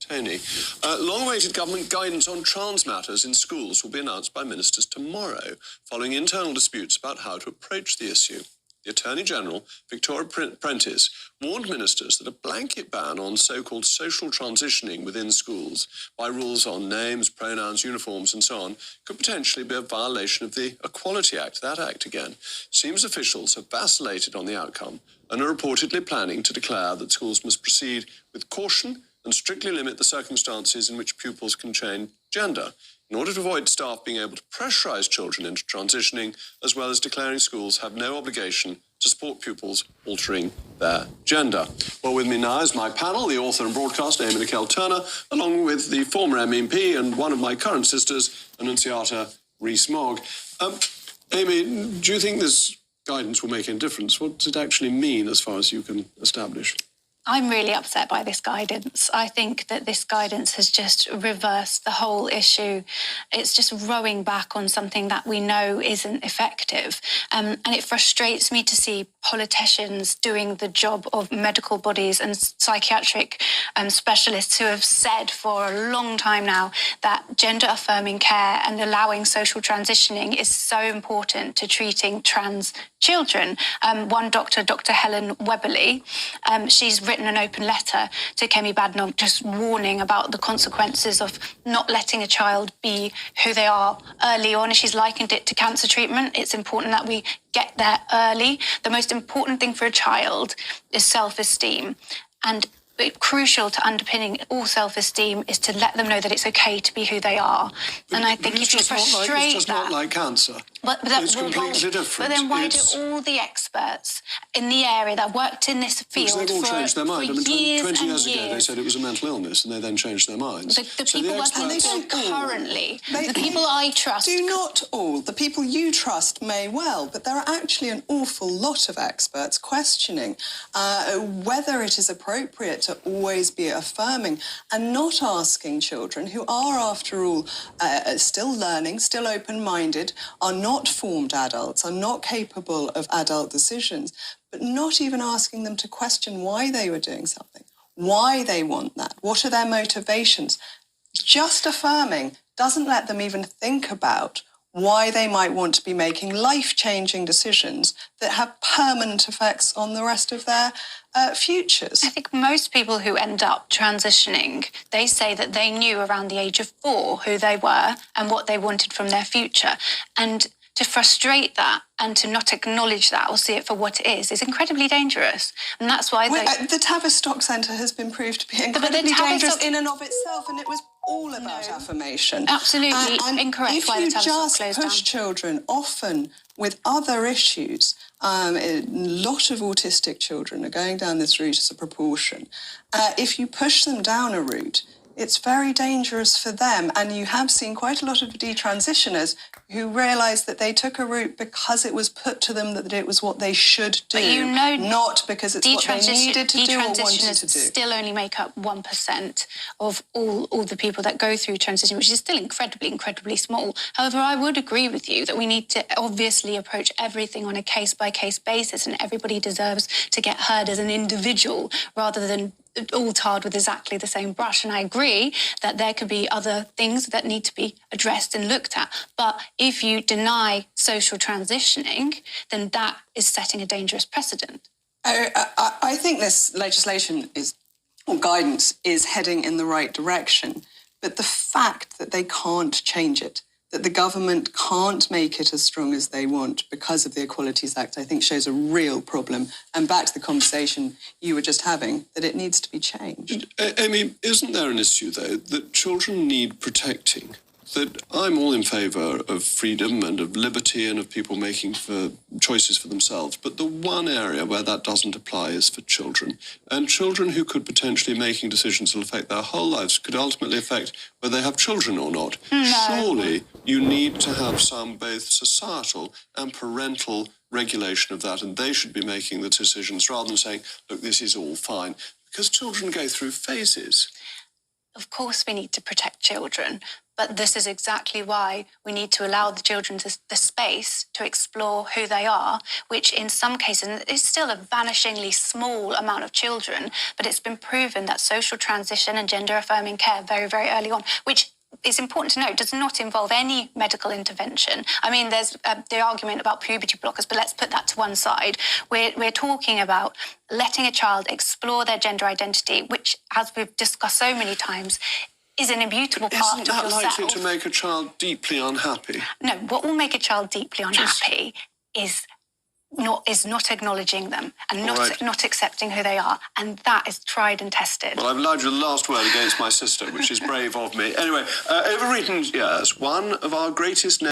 Tony, long-awaited government guidance on trans matters in schools will be announced by ministers tomorrow, following internal disputes about how to approach the issue. The Attorney-General, Victoria Prentice, warned ministers that a blanket ban on so-called social transitioning within schools by rules on names, pronouns, uniforms and so on could potentially be a violation of the Equality Act. That act, again, seems officials have vacillated on the outcome and are reportedly planning to declare that schools must proceed with caution and strictly limit the circumstances in which pupils can change gender, in order to avoid staff being able to pressurise children into transitioning, as well as declaring schools have no obligation to support pupils altering their gender. Well, with me now is my panel, the author and broadcaster, Amy Nickell-Turner, along with the former MEP and one of my current sisters, Annunciata Rees-Mogg. Amy, do you think this guidance will make any difference? What does it actually mean as far as you can establish? I'm really upset by this guidance. I think that this guidance has just reversed the whole issue. It's just rowing back on something that we know isn't effective. And it frustrates me to see politicians doing the job of medical bodies and psychiatric specialists who have said for a long time now that gender-affirming care and allowing social transitioning is so important to treating trans children. One doctor, Dr. Helen Webberly, she's written an open letter to Kemi Badenoch just warning about the consequences of not letting a child be who they are early on. She's likened it to cancer treatment. It's important that we get there early. The most important thing for a child is self-esteem. And crucial to underpinning all self-esteem is to let them know that it's okay to be who they are. And I think if you frustrate that... It's just not like cancer. But it's completely different. But then why do all the experts in the area that worked in this field they've all changed their mind. For years 20 years and ago they said it was a mental illness and they then changed their minds. The people working currently, the people I trust... Do not all. The people you trust may well, but there are actually an awful lot of experts questioning whether it is appropriate to always be affirming and not asking children who are, after all, still learning, still open-minded, are not formed adults, are not capable of adult decisions, but not even asking them to question why they were doing something, why they want that, what are their motivations. Just affirming doesn't let them even think about why they might want to be making life-changing decisions that have permanent effects on the rest of their futures. I think most people who end up transitioning, they say that they knew around the age of 4 who they were and what they wanted from their future. And to frustrate that and to not acknowledge that or see it for what it is incredibly dangerous. And that's why the Tavistock Centre has been proved to be incredibly dangerous in and of itself, and it was all about affirmation. Absolutely incorrect. If you just push children, often with other issues, a lot of autistic children are going down this route as a proportion. If you push them down a route, it's very dangerous for them. And you have seen quite a lot of detransitioners who realise that they took a route because it was put to them that it was what they should do, but you know, not because it's what they needed to do or wanted to do. Still only make up 1% of all the people that go through transition, which is still incredibly small. However, I would agree with you that we need to obviously approach everything on a case-by-case basis, and everybody deserves to get heard as an individual rather than all tarred with exactly the same brush. And I agree that there could be other things that need to be addressed and looked at. But if you deny social transitioning, then that is setting a dangerous precedent. I think this legislation or guidance is heading in the right direction. But the fact that they can't change it, that the government can't make it as strong as they want because of the Equalities Act, I think shows a real problem. And back to the conversation you were just having, that it needs to be changed. Amy, isn't there an issue, though, that children need protecting? That I'm all in favour of freedom and of liberty and of people making choices for themselves, but the one area where that doesn't apply is for children. And children who could potentially making decisions that will affect their whole lives could ultimately affect whether they have children or not. No. Surely you need to have some both societal and parental regulation of that, and they should be making the decisions rather than saying, look, this is all fine. Because children go through phases. Of course we need to protect children, But this is exactly why we need to allow the children the space to explore who they are, which in some cases is still a vanishingly small amount of children, but it's been proven that social transition and gender-affirming care very, very early on, which is important to note, does not involve any medical intervention. I mean, there's the argument about puberty blockers, but let's put that to one side. We're talking about letting a child explore their gender identity, which, as we've discussed so many times, is an immutable part of yourself. Isn't that likely to make a child deeply unhappy? No, what will make a child deeply unhappy is not acknowledging them and not accepting who they are. And that is tried and tested. Well, I've allowed you the last word against my sister, which is brave of me. Anyway, over recent years, one of our greatest